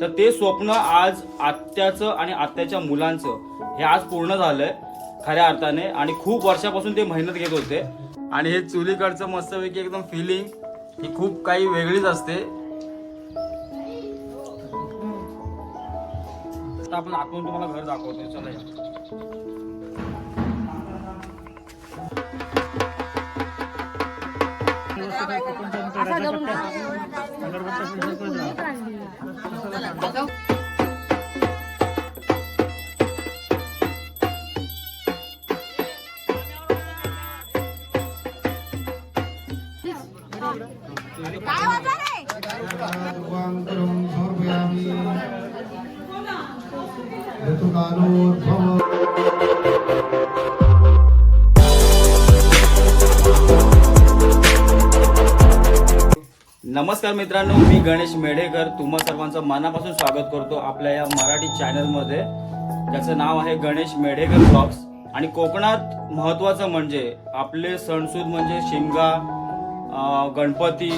तर ते स्वप्न आज आत्याचं आणि आत्याच्या मुलांचं हे आज पूर्ण झालंय खऱ्या अर्थाने. आणि खूप वर्षापासून ते मेहनत घेत होते. आणि हे चुलीकडचं मस्तपैकी एकदम फिलिंग ही खूप काही वेगळीच असते. आता आपण आतून तुम्हाला घर दाखवतो. चला या. नमस्कार मित्रांनो, मी गणेश मेढेकर तुम्हा सर्वांचं मनापासून स्वागत करतो आपल्या या मराठी चॅनलमध्ये, ज्याचं नाव आहे गणेश मेढेकर ब्लॉग्स. आणि कोकणात महत्त्वाचं म्हणजे आपले सणसूद म्हणजे शिमगा, गणपती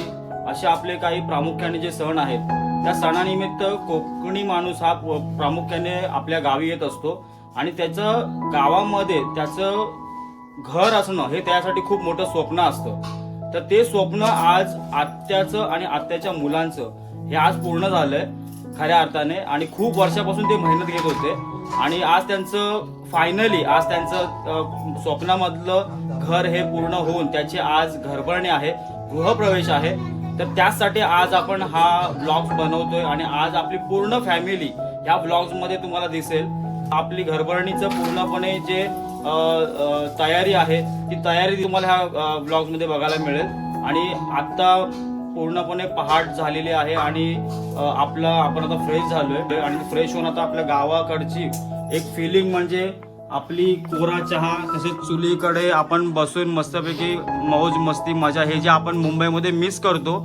असे आपले काही प्रामुख्याने जे सण आहेत, त्या सणानिमित्त कोकणी माणूस हा प्रामुख्याने आपल्या गावी येत असतो. आणि त्याचं गावामध्ये त्याचं घर असणं हे त्यासाठी खूप मोठं स्वप्न असतं. तर ते स्वप्न आज आत्याचं आणि आत्याच्या मुलांचं हे आज पूर्ण झालंय खऱ्या अर्थाने. आणि खूप वर्षापासून ते मेहनत घेत होते. आणि आज त्यांचं फायनली आज त्यांचं स्वप्नामधलं घर हे पूर्ण होऊन त्याची आज घरभरणी आहे, गृहप्रवेश आहे. तर त्यासाठी आज आपण हा ब्लॉग बनवतोय. आणि आज आपली पूर्ण फॅमिली या ब्लॉग्स मध्ये तुम्हाला दिसेल. आपली घरभरणीचं पूर्णपणे जे तयारी आहे ती तयारी तुम्हाला ह्या ब्लॉग मध्ये बघायला मिळेल. आणि आता पूर्णपणे पहाट झालेली आहे आणि आपण आता फ्रेश झालोय. आणि फ्रेश होऊन आता आपल्या गावाकडची एक फिलिंग म्हणजे आपली कोरा चहा, तसेच चुलीकडे आपण बसून मस्तपैकी मौज मस्ती मजा हे जे आपण मुंबईमध्ये मिस करतो,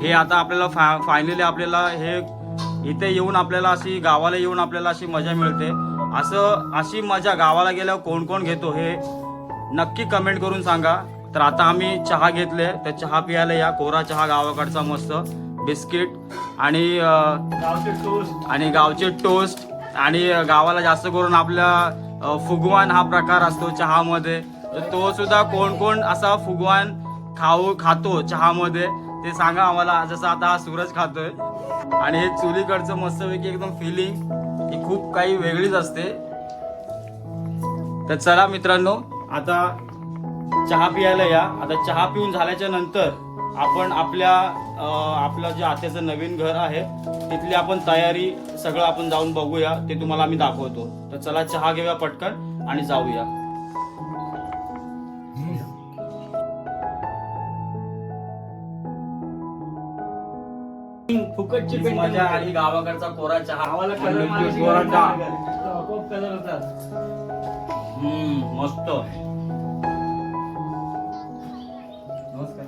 हे आता आपल्याला फायनली आपल्याला हे इथे येऊन आपल्याला अशी गावाला येऊन आपल्याला अशी मजा मिळते. अशी मजा गावाला गेल्यावर कोण कोण घेतो हे नक्की कमेंट करून सांगा. तर आता आम्ही चहा घेतले, तर चहा पियाला या. कोरा चहा गावाकडचा मस्त, बिस्किट आणि गावचे टोस्ट. आणि गावाला जास्त करून आपला फुगवान हा प्रकार असतो चहामध्ये. तर तो सुद्धा कोण कोण असा फुगवान खातो चहामध्ये ते सांगा आम्हाला. जसं आता हा सूरज खातोय. आणि हे चुलीकडचं मस्तपैकी एकदम फिलिंग ही खूप काही वेगळीच असते. तर चला मित्रांनो, आता चहा पियाला या. आता चहा पिऊन झाल्याच्या नंतर आपण आपलं जे आत्याचं नवीन घर आहे तिथली आपण तयारी सगळं आपण जाऊन बघूया. ते तुम्हाला आम्ही दाखवतो. तर चला चहा घेऊया पटकन आणि जाऊया. फुकटची मजा आणि गावाकडचा कोरा चहा. कोरा चहा कलर होतात. मस्त. नमस्कार.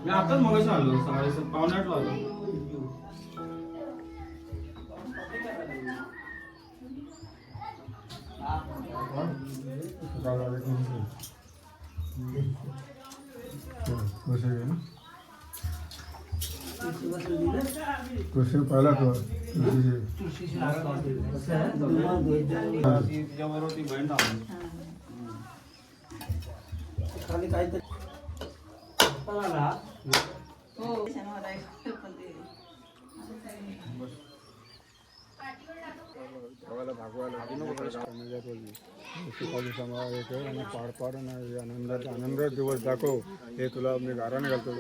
मी आताच मगाशी आलो, 7:30 ला आलो. पहिला खाली काहीतरी आनंद दिवस दाखव. हे तुला मी गाराने घालतो.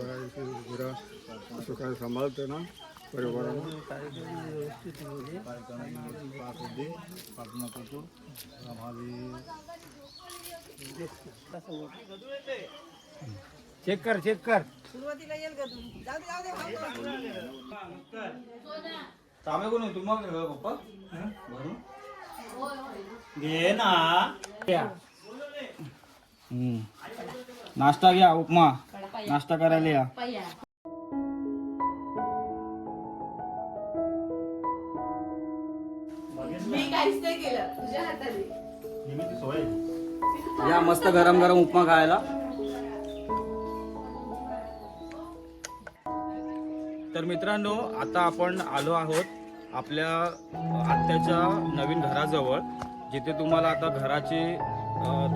असं काय सांभाळतो ना परिवाराला. चेक कर. सुरुवातीला येईल का तू? जाऊ दे. तांबे कोण आहे तुम्हाला पप्पा भरून घे ना. नाश्ता घ्या, उपमा नाश्ता करायला या. मी काहीच नाही केलं, तुझ्या हाताने. या मस्त गरम गरम उपमा खायला. तर मित्रांनो, आता आपण आलो आहोत आपल्या आत्याच्या नवीन घराजवळ, जिथे तुम्हाला आता घराची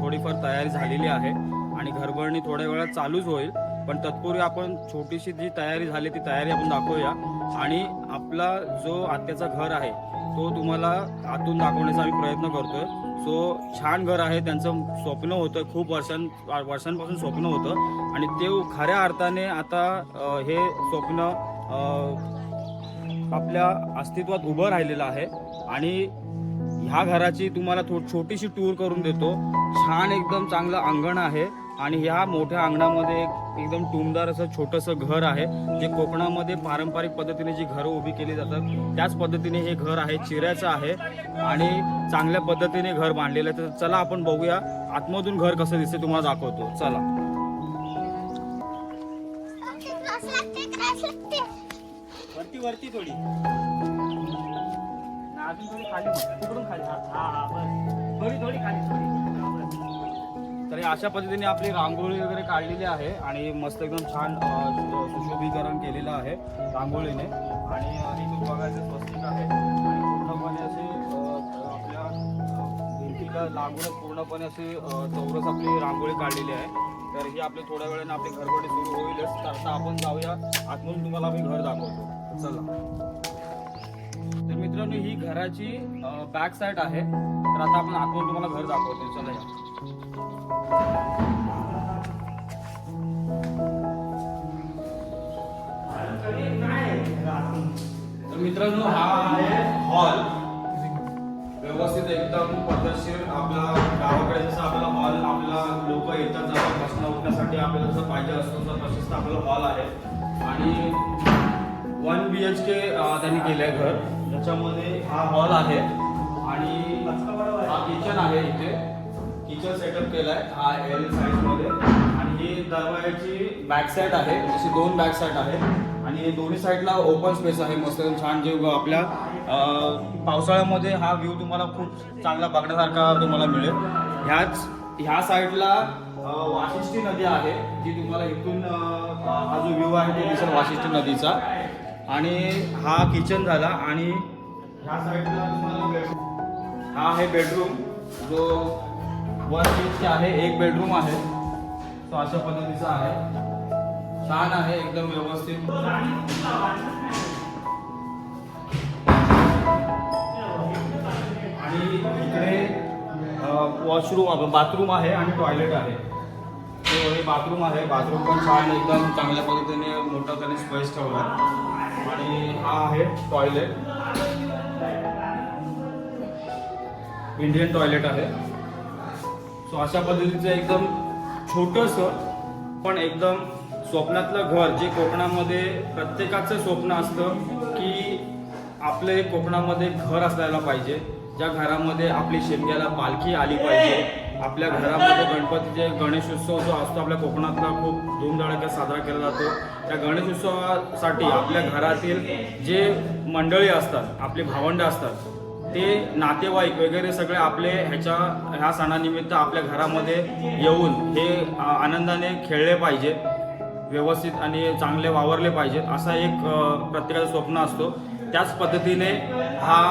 थोडीफार तयारी झालेली आहे आणि घरभरणी थोड्या वेळात चालूच होईल. पण तत्पूर्वी आपण छोटीशी जी तयारी झाली ती तयारी आपण दाखवूया आणि आपला जो आत्याचा घर आहे तो तुम्हाला आतून दाखवण्याचा आम्ही प्रयत्न करतोय. सो छान घर आहे, त्यांचं स्वप्न होतं, खूप वर्षांपासून स्वप्न होतं आणि ते खऱ्या अर्थाने आता हे स्वप्न आपल्या अस्तित्वात उभं राहिलेलं आहे. आणि ह्या घराची तुम्हाला छोटीशी टूर करून देतो. छान एकदम चांगलं अंगण आहे आणि ह्या मोठ्या अंगणामध्ये एकदम टुमदार असं छोटंसं घर आहे, जे कोकणामध्ये पारंपरिक पद्धतीने जी घरं उभी केली जातात त्याच पद्धतीने हे घर आहे. चिऱ्याचं आहे आणि चांगल्या पद्धतीने घर बांधलेलं आहे. तर चला आपण बघूया आतमधून घर कसं दिसते, तुम्हाला दाखवतो. चला. वरती थोडी अजून थोडी खाली, तिकडून खाली, थोडी खाली. तर अशा पद्धतीने आपली रांगोळी वगैरे काढलेली आहे आणि मस्त एकदम छान सुशोभीकरण केलेलं आहे रांगोळीने. आणि इथून बघायचं स्वस्तिक आहे आणि पूर्णपणे असे आपल्या भिंतीला लागूनच पूर्णपणे अशी चौरस आपली रांगोळी काढलेली आहे. तर ही आपली थोड्या वेळाने आपली घरगुती सुरू होईलच. तर आता आपण जाऊया आतमधून, तुम्हाला आम्ही घर दाखवतो. चला. तर मित्रांनो, ही घराची बॅक साईड आहे. तर आता आपण आतमधून तुम्हाला घर दाखवतो. चला या. तर मित्रांनो, हा आहे हॉल. व्यवस्थित एकदम पद्धतशीर आपला गावाकडे जसं आपला हॉल आपला लोक येतात जातात बसणं उठण्यासाठी आपल्याला जसं पाहिजे असतो तसंच आपलं हॉल आहे. आणि 1 BHK त्यांनी केलं आहे घर, ज्याच्यामध्ये हा हॉल आहे आणि हा किचन आहे. इथे किचन सेटअप केला आहे हा L साईजमध्ये. आणि ही दरवाजाची बॅक साईड आहे, अशी 2 बॅक साईड आहे आणि दोन्ही साईडला ओपन स्पेस आहे. मस्त छान जे आपल्या पावसाळ्यामध्ये हा व्ह्यू तुम्हाला खूप चांगला बघण्यासारखा तुम्हाला मिळेल. ह्या साईडला वाशिष्ठी नदी आहे, जी तुम्हाला इथून हा जो व्ह्यू आहे तो दिसेल वाशिष्ठी नदीचा. आणि हा किचन झाला आणि ह्या साईडला तुम्हाला हा आहे बेडरूम, जो 1 BHK आहे. एक बेडरूम आहे, तो अशा पद्धतीचा आहे. छान आहे एकदम व्यवस्थित. आणि इकडे वॉशरूम बाथरूम आहे आणि टॉयलेट आहे. तो हे बाथरूम आहे. बाथरूम पण छान एकदम चांगल्या पद्धतीने मोठा त्याने स्पेस ठेवला. आणि हा आहे टॉयलेट, इंडियन टॉयलेट आहे. सो अशा पद्धतीचं एकदम छोटंसं पण एकदम स्वप्नातलं घर, जे कोकणामध्ये प्रत्येकाचं स्वप्न असतं की आपले कोकणामध्ये घर असायला पाहिजे, ज्या घरामध्ये आपली शिमग्याला पालखी आली पाहिजे. आपल्या घरामध्ये गणपतीचे गणेशोत्सव जो असतो आपल्या कोकणातला खूप धूमधडाक्यात साजरा केला जातो. त्या गणेशोत्सवासाठी आपल्या घरातील जे मंडळी असतात, आपले भावंड असतात, ते नातेवाईक वगैरे सगळे आपले ह्या सणानिमित्त आपल्या घरामध्ये येऊन हे आनंदाने खेळले पाहिजे, व्यवस्थित आणि चांगले वावरले पाहिजेत, असा एक प्रत्येकाचं स्वप्न असतो. त्याच पद्धतीने हा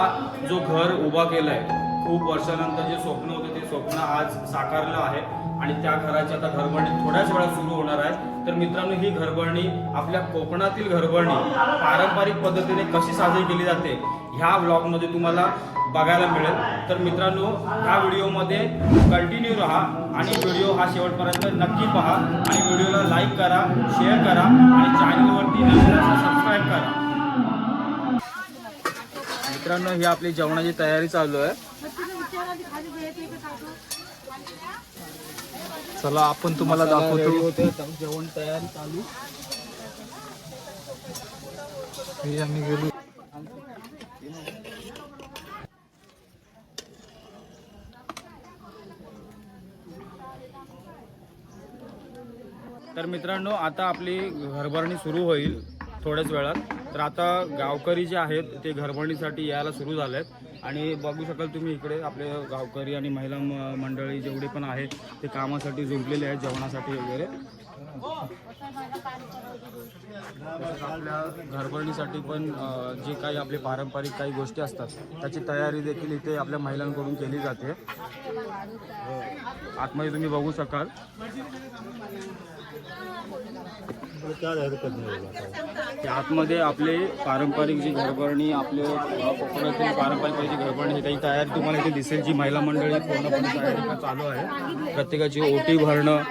जो घर उभा केला आहे, खूप वर्षानंतर जे स्वप्न होते ते स्वप्न आज साकारलं आहे आणि त्या घराची आता घरभरणी थोड्याच वेळात सुरू होणार आहे. तर मित्रांनो, ही घरभरणी आपल्या कोकणातील घरभरणी पारंपरिक पद्धतीने कशी साजरी केली जाते ह्या व्लॉगमध्ये तुम्हाला बघायला मिळेल. तर मित्रांनो, ह्या व्हिडिओमध्ये कंटिन्यू राहा आणि व्हिडिओ हा शेवटपर्यंत नक्की पहा आणि व्हिडिओला लाईक करा, शेअर करा आणि चॅनलवरती सबस्क्राईब करा. मित्रांनो, ही आपली जेवणाची तयारी चालू आहे. चला आपण तुम्हाला दाखवतो. जेवण तयारी चालू. हे आम्ही गेलो. तर मित्रांनो, आता आपली घरभरणी सुरू होईल थोड्याच वेळात. तर आता गावकरी जे आहेत ते घरभरणीसाठी यायला सुरू झाले आहेत आणि बघू शकाल तुम्ही इकडे आपले गावकरी आणि महिला मंडळी जेवढी पण आहेत ते कामासाठी जुंपलेले आहेत, जेवणासाठी वगैरे. आपल्या घरभरणीसाठी पण जे काही आपले पारंपरिक काही गोष्टी असतात त्याची तयारी देखील इथे आपल्या महिलांकडून केली जाते. आतमध्ये तुम्ही बघू शकाल. की आतमध्ये आपले पारंपरिक जी घरभरणी आपले कोकणातील पारंपरिक जी घरभरणी ही काही तयारी तुम्हाला इथे दिसेल. जी महिला मंडळी पूर्णपणे तयारी चालू आहे. प्रत्येकाची ओटी भरणं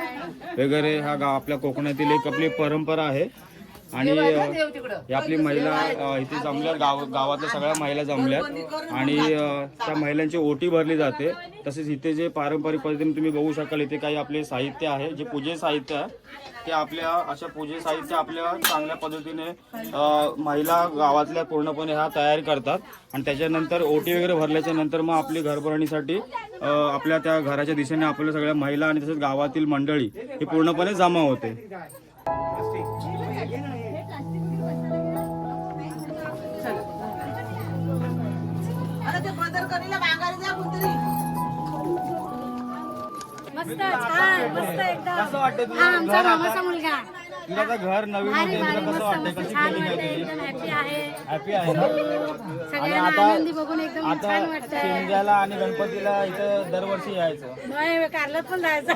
वगैरे हा आपल्या कोकणातील एक आपली परंपरा आहे. आणि ही आपली महिला इथे जमल्यात, गावातल्या सगळ्या महिला जमल्यात आणि त्या महिलांची ओटी भरली जाते. तसेच इथे जे पारंपरिक पद्धतीने तुम्ही बघू शकाल इथे काही आपले साहित्य आहे, जे पूजे साहित्य आहे ते आपल्या अशा पूजे साहित्य आपल्या चांगल्या पद्धतीने महिला गावातल्या पूर्णपणे हा तयार करतात. आणि त्याच्यानंतर ओटी वगैरे भरल्याच्या नंतर मग आपली घरभरणीसाठी आपल्या त्या घराच्या दिशेने आपल्या सगळ्या महिला आणि तसेच गावातील मंडळी ही पूर्णपणे जमा होते. मस्त छान मस्त एकदम. कसं वाटतं हा आमचा मामाचा मुलगा. तुला आता घर नवीन होते, तुला कसं वाटतं, कशी फिलिंग आहे तुझी? एकदम हॅपी आहे. हॅपी आहे ना? आणि सगळ्यांना आता आनंदी बघून एकदम आता छान वाटतंय. शिमग्याला आणि गणपतीला इथं दरवर्षी यायचं. नाही कारल्यात पण जायचं.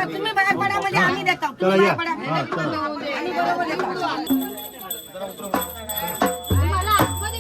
तुम्ही बाहेर पडा म्हणजे आम्ही देतो. तुम्ही बाहेर पडा. आम्ही बरोबर देतो. तुम्हाला आतमध्ये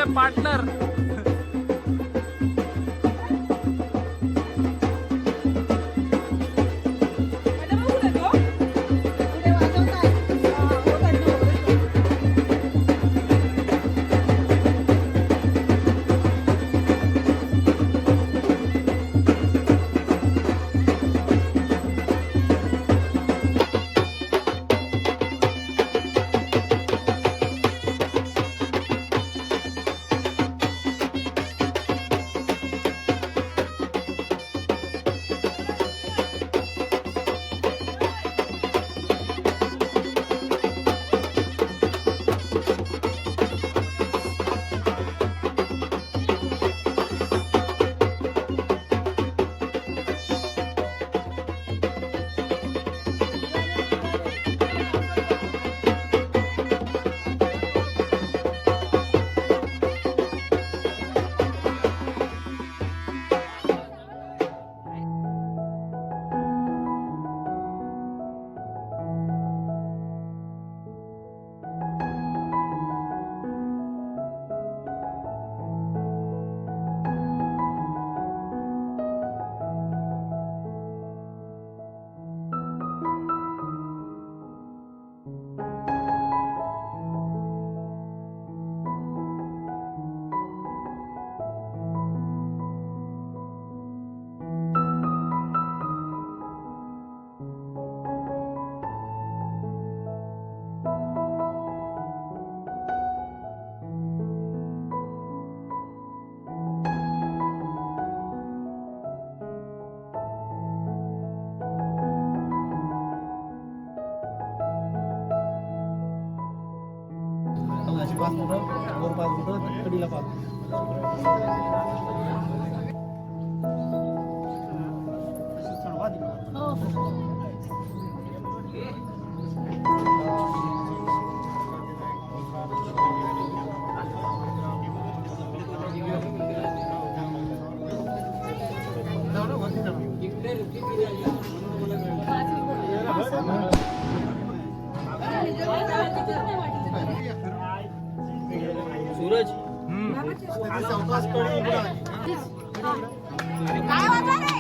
आपले पार्टनर. सूरज काय वाजवा रे?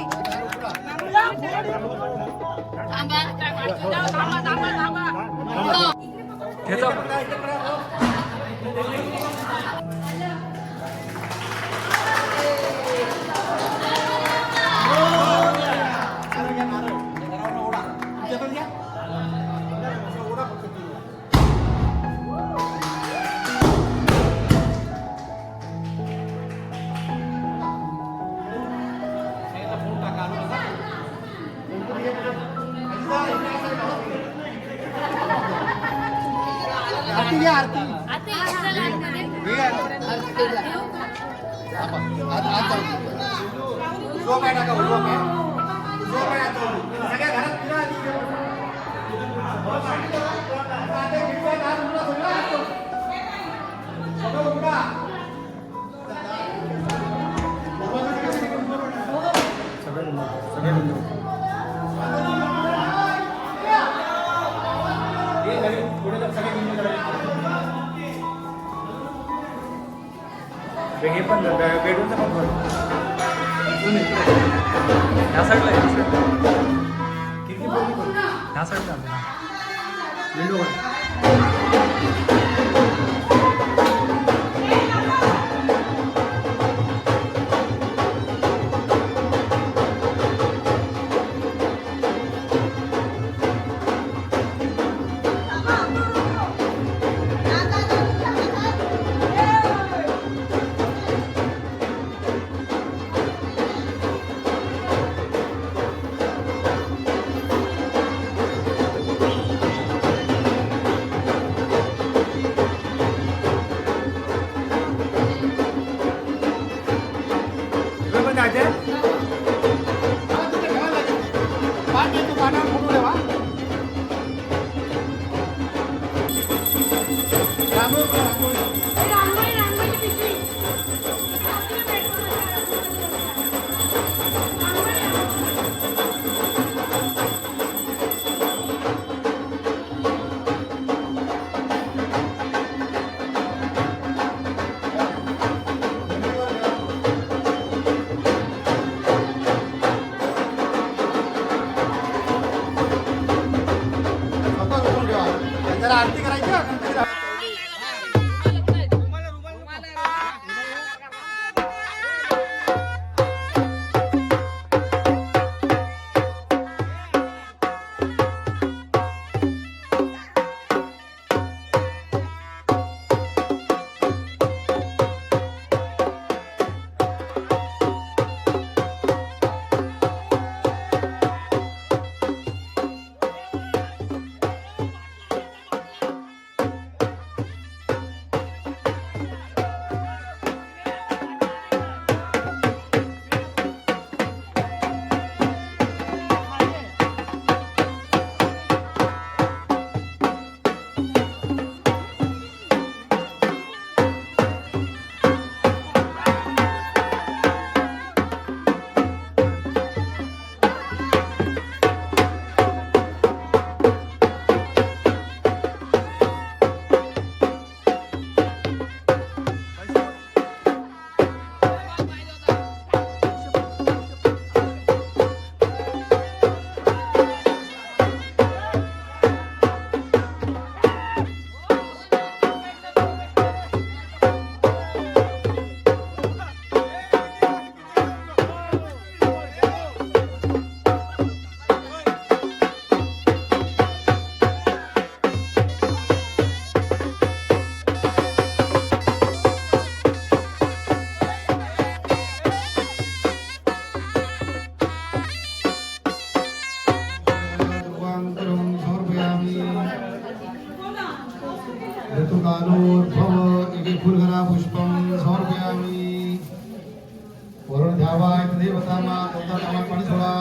देवतामा देवतामा पाणी सोडा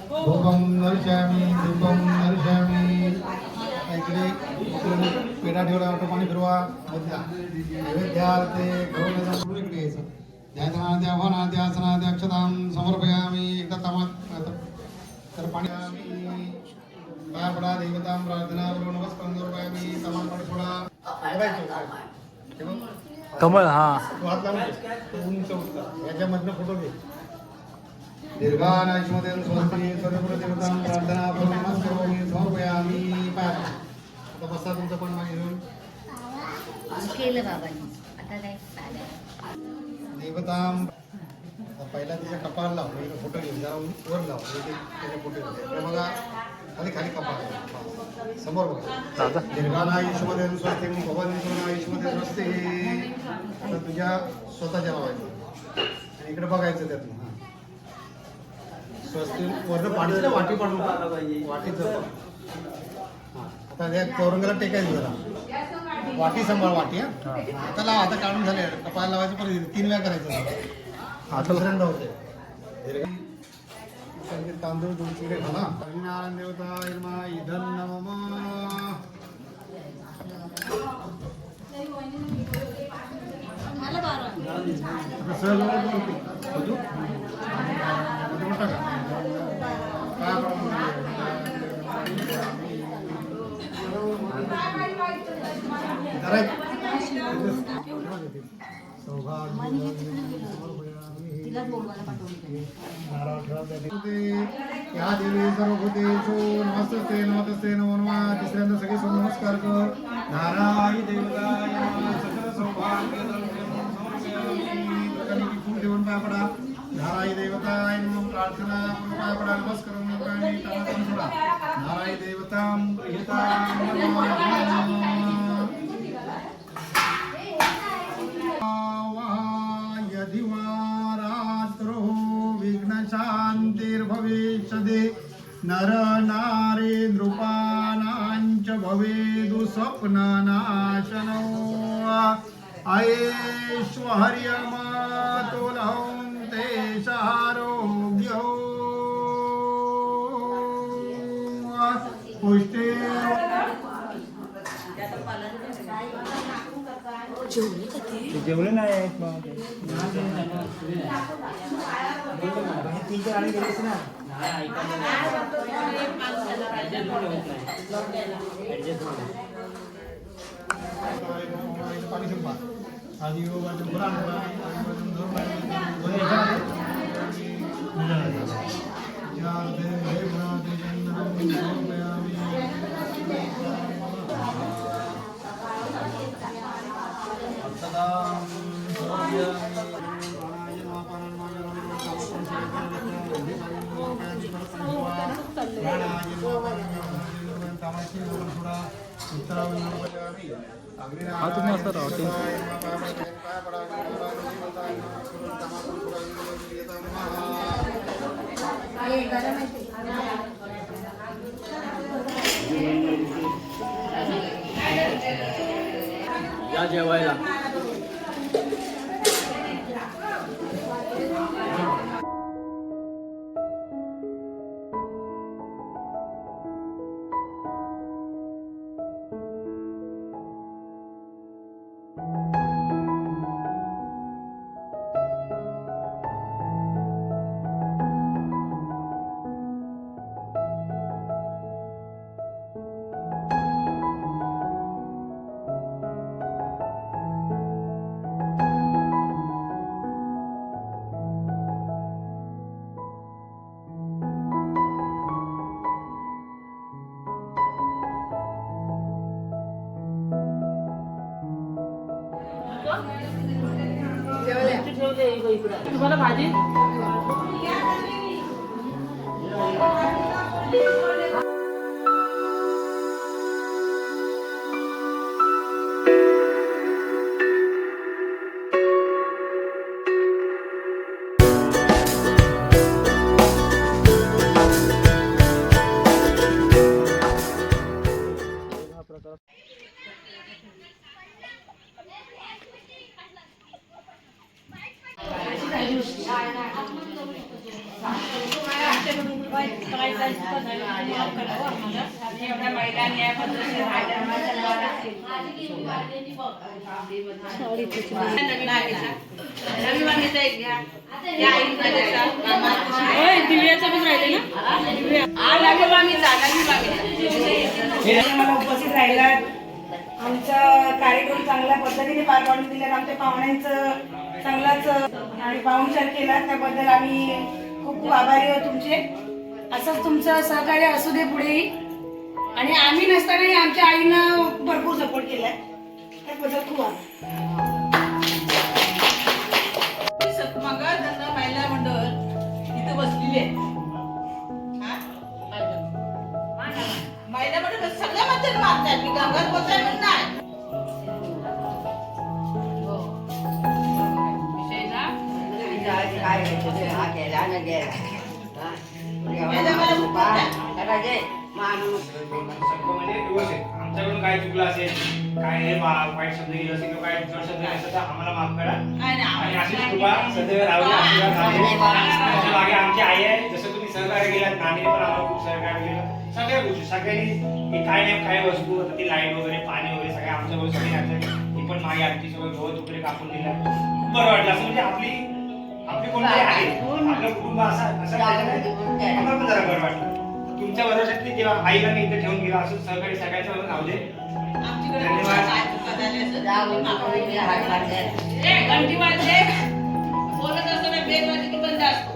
धूपम दर्शयामी दीपम दर्शयामी इकडे पेढा ठेवला तो पाणी फिरवा नैवेद्या ते घेऊन इकडे यायचं ध्यानादि आव्हानादि आसनादि अक्षतां समर्पयामी एकदा तमात तर पाणी पाया पडा देवतां प्रार्थना करून नमस्कार करूयामी तमात पाणी सोडा कमळ हा तो हात लावून उंच उठता याच्यामधनं फोटो घे दीर्घानायुष्मते स्वस्ति सर्वपुर देवतां प्रार्थना करून नमस्कार समर्पयामी पाया पडा आता बसा तुमचं पण मागे घेऊन केलं बाबांनी आता काय चालेल. देवतां पहिला तिच्या कपाळ लाव फोटो घे जरा वर लाव त्याचे फोटो घे बघा खाली खाली कपाळ समोर बघा दीर्घानायुष्मते स्वस्ति भगवान आयुष्मते स्वस्ति आता तुझ्या स्वतःच्या लावायचं आणि इकडे बघायचं त्यातून हां स्वस्ति वरनं पाठीचं वाटी पाडून वाटीचं हां आता त्या चौरंगाला टेकायचं जरा वाटी सांभाळ वाटी हां आता लावा आता काढून झाले कपाळ लावायचं परत 3 वेळा करायचं आता दुसऱ्यांदा होते तांदूळ तुमच्याकडे घाला हरिनारायण देवता इरमा इधन नमः या देवी सर्वभूतेषु नमस्ते नमस्ते नमो नमः तिसऱ्यांदा सगळे नमस्कार कर नारायण देवताय सकल सौभाग्य फूल ठेवून पाय पडा नारायण देवताय नमः प्रार्थना करून पाय पडा नमस्कार नारायण देवतां शांतिर्भविष्यति नर नारी नृपाणांच भवेदु स्वप्ननाशनो ऐश्वर्यमातुलं तेषारोग्यो पुष्टे जेवले नाही पाणी संपा आधी हा तुम्ही असं राहते या जेवायला तुम्हाला भाजी एवढ्या महिलांनी या पद्धतीने नवीन वांग्याचा एक घ्या. त्या आईचा द्यायचा. दिव्याचा पण राहिले ना. नवीन वांगीचा, नवीन वांगीचा. मला उपस्थित राहिलात, आमचा कार्यक्रम चांगल्या पद्धतीने पार पाडून दिल्यात, आमच्या पाहुण्यांचं चांगलाच आणि पाहुणचार केला त्याबद्दल आम्ही खूप खूप आभारी आहोत तुमचे. असंच तुमचं सहकार्य असू दे पुढेही. आणि आम्ही नसतानाही आमच्या आईनं भरपूर सपोर्ट केलाय, त्याबद्दल खूप आभार. मंगळ धंदा महिला मंडळ इथं बसलेली आहे. महिला मंडळ सगळ्या मध्ये मारतात. मी गंगात बसाय म्हणून नाही. आमच्याकडून काय चुकलं असेल, काय हे वाईट शब्द गेला असेल किंवा काय जोर शब्द असेल तर आम्हाला माफ करा. आणि अशीच कृपा सदैव राहू द्या. आमच्या मागे आमची आई आहे. जसं तुम्ही सहकार्य केलात, नानीने पण आम्हाला खूप सहकार्य केलं. सगळ्या गोष्टी सगळ्यांनी काय नाही काय वस्तू आता ती लाईट वगैरे पाणी वगैरे सगळ्या आमच्याबरोबर सगळे घातले. ती पण मागे आमची सगळं गवत वगैरे कापून दिला. बरं वाटलं. असं म्हणजे आपली कोणतरी आहे, आपलं कुटुंब असं आम्हाला पण जरा बरं वाटलं. तुमच्या भरोशातली जेव्हा आईला मी इथे ठेवून गेला असं सहकारी सगळ्याचं राहू दे. घंटी वाजले, बोलत असताना बेल वाजली की बंद असतो.